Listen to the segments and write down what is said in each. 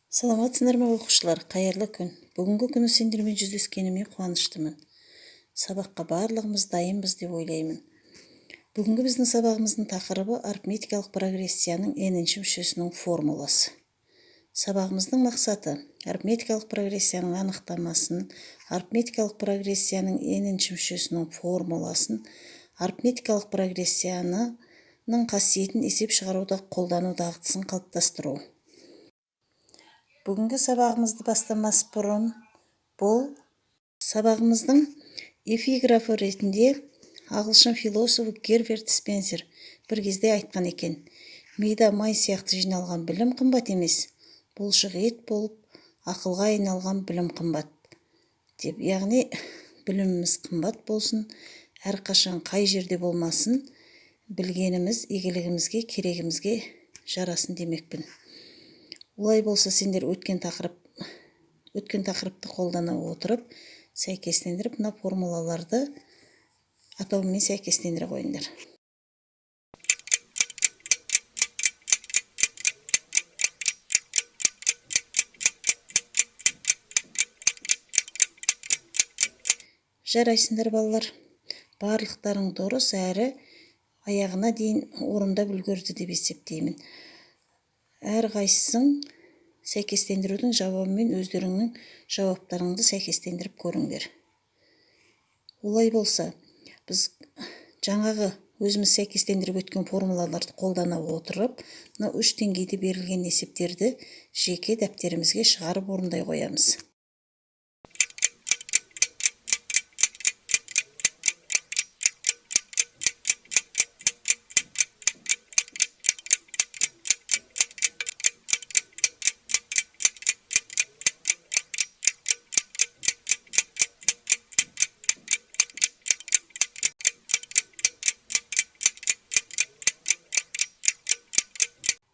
Саламатсыңдар ма оқушылар, қайырлы күн. Бүгінгі күні сендермен жүздескеніме қуаныштымын. Сабаққа барлығымыз дайынбыз деп ойлаймын. Бүгінгі біздің сабағымыздың тақырыбы арифметикалық прогрессияның n-ші мүшесінің формуласы. Сабағымыздың мақсаты арифметикалық прогрессияның анықтамасын, арифметикалық прогрессияның n-ші мүшесінің формуласын, арифметикалық прогрессияның қасиетін есеп шығаруда қолдану дағдысын қалыптастыру. Бүгінгі сабағымызды бастамас бұрын бұл сабағымыздың эпиграфы ретінде ағылшын философы Герберт Спенсер бір кезде айтқан екен: мида май сияқты жиналған білім қымбат емес, бұлшық ет болып ақылға айналған білім қымбат деп. Яғни біліміміз қымбат болсын, әрқашан қай жерде болмасын, білгеніміз игілігімізге, керегімізге жарасын демекпін. Олай болса, сендер өткен тақырыпты қолдана отырып, сәйкестендіріп, мына формулаларды атауымен сәйкестендіре қойыңдар. Жарайсыңдар балалар. Барлықтарың дұрыс әрі аяғына дейін орындап үлгерді деп есептеймін. Әрқайсың сәйкестендірудің жауабымен өздеріңнің жауаптарыңды сәйкестендіріп көріңдер. Олай болса, біз жаңағы өзіміз сәйкестендіріп өткен формулаларды қолдана отырып, мына 3 деңгейде берілген есептерді жеке дәптерімізге шығарып орындай қоямыз.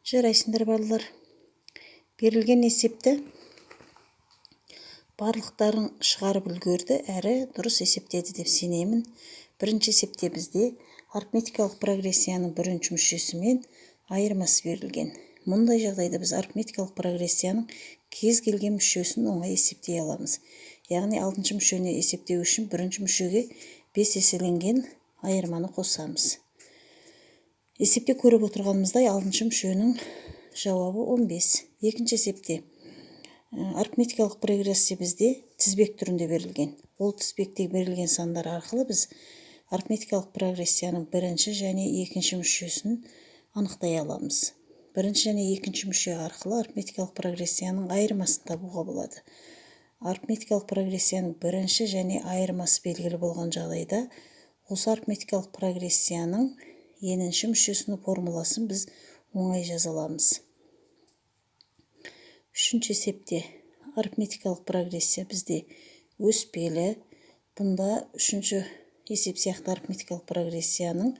Жарайсыңдар балалар. Берілген есепті барлықтарың шығарып үлгерді әрі дұрыс есептеді деп сенемін. Бірінші есепте бізде арифметикалық прогрессияның бірінші мүшесі мен айырмасы берілген. Мұндай жағдайда біз арифметикалық прогрессияның кез келген мүшесін оңай есептей аламыз. Яғни алтыншы мүшені есептеу үшін бірінші мүшеге 5 еселенген айырманы қосамыз. Есепте көріп отырғанымыздай алтыншы мүшенің жауабы 15. Екінші есепте арифметикалық прогрессия бізде тізбек түрінде берілген. Ол тізбекте берілген сандар арқылы біз арифметикалық прогрессияның бірінші және екінші мүшесін анықтай аламыз. Бірінші және екінші мүше арқылы арифметикалық прогрессияның айырмасын табуға болады. Арифметикалық прогрессияның бірінші және айырмасы белгілі болған жағдайда осы арифметикалық прогрессияның n-ші мүшесінің формуласын біз оңай жаза аламыз. Үшінші есепте арифметикалық прогрессия бізде өспелі. Бұнда үшінші есеп сияқты арифметикалық прогрессияның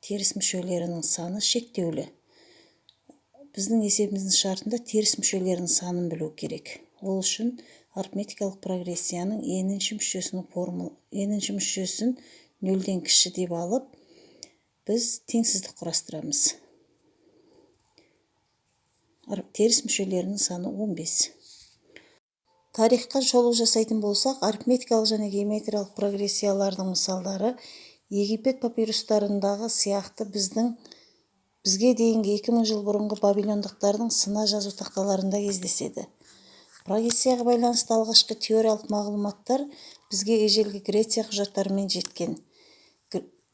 теріс мүшелерінің саны шектеулі. Біздің есебіміздің шартында теріс мүшелерінің санын білу керек. Ол үшін арифметикалық прогрессияның n-ші мүшесін 0-ден кіші деп алып, біз теңсіздік құрастырамыз. Теріс мүшелерінің саны 15. Тарихқа шолу жасайтын болсақ, арифметикалық және геометриялық прогрессиялардың мысалдары Египет папирустарындағы сияқты бізге дейінгі 2000 жыл бұрынғы бабилондықтардың сына жазу тақталарында кездеседі. Прогрессияға байланысты алғашқы теориялық мағлұматтар бізге ежелгі Греция құжаттарымен жеткен.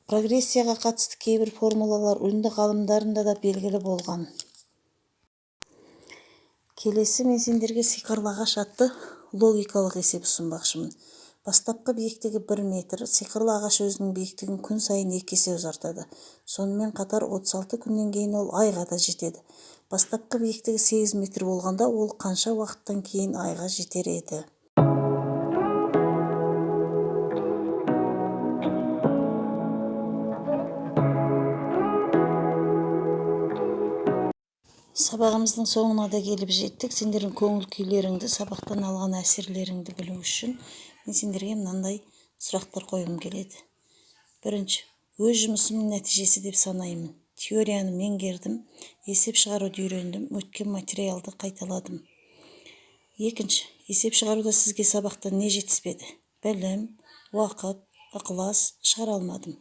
Прогрессияға қатысты кейбір формулалар үнді ғалымдарында да белгілі болған. Келесі мен сендерге сиқырлы ағаш атты логикалық есеп ұсынбақшымын. Бастапқы биіктігі 1 метр, сиқырлы ағаш өзінің биіктігін күн сайын 2 есе ұзартады. Сонымен қатар 36 күннен кейін ол айға да жетеді. Бастапқы биіктігі 8 метр болғанда ол қанша уақыттан кейін айға жетер еді? Сабағымыздың соңына да келіп жеттік. Сендердің көңіл күйлеріңді, сабақтан алған әсерлеріңді білу үшін мен сендерге мынандай сұрақтар қойғым келеді. Бірінші, өз жұмысымның нәтижесі деп санаймын. Теорияны меңгердім, есеп шығаруды үйрендім, өткен материалды қайталадым. Екінші, есеп шығаруда сізге сабақта не жетіспеді? Білім, уақыт, ықылас шығара алмадым.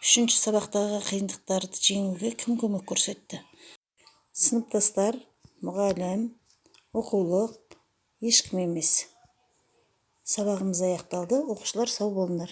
Үшінші, сабақтағы қиындықтарды жеңуге кім көмек көрсетті? Сыныптастар, мұғалім, оқулық, ешкім емес. Сабағымыз аяқталды. Оқушылар сау болыңдар.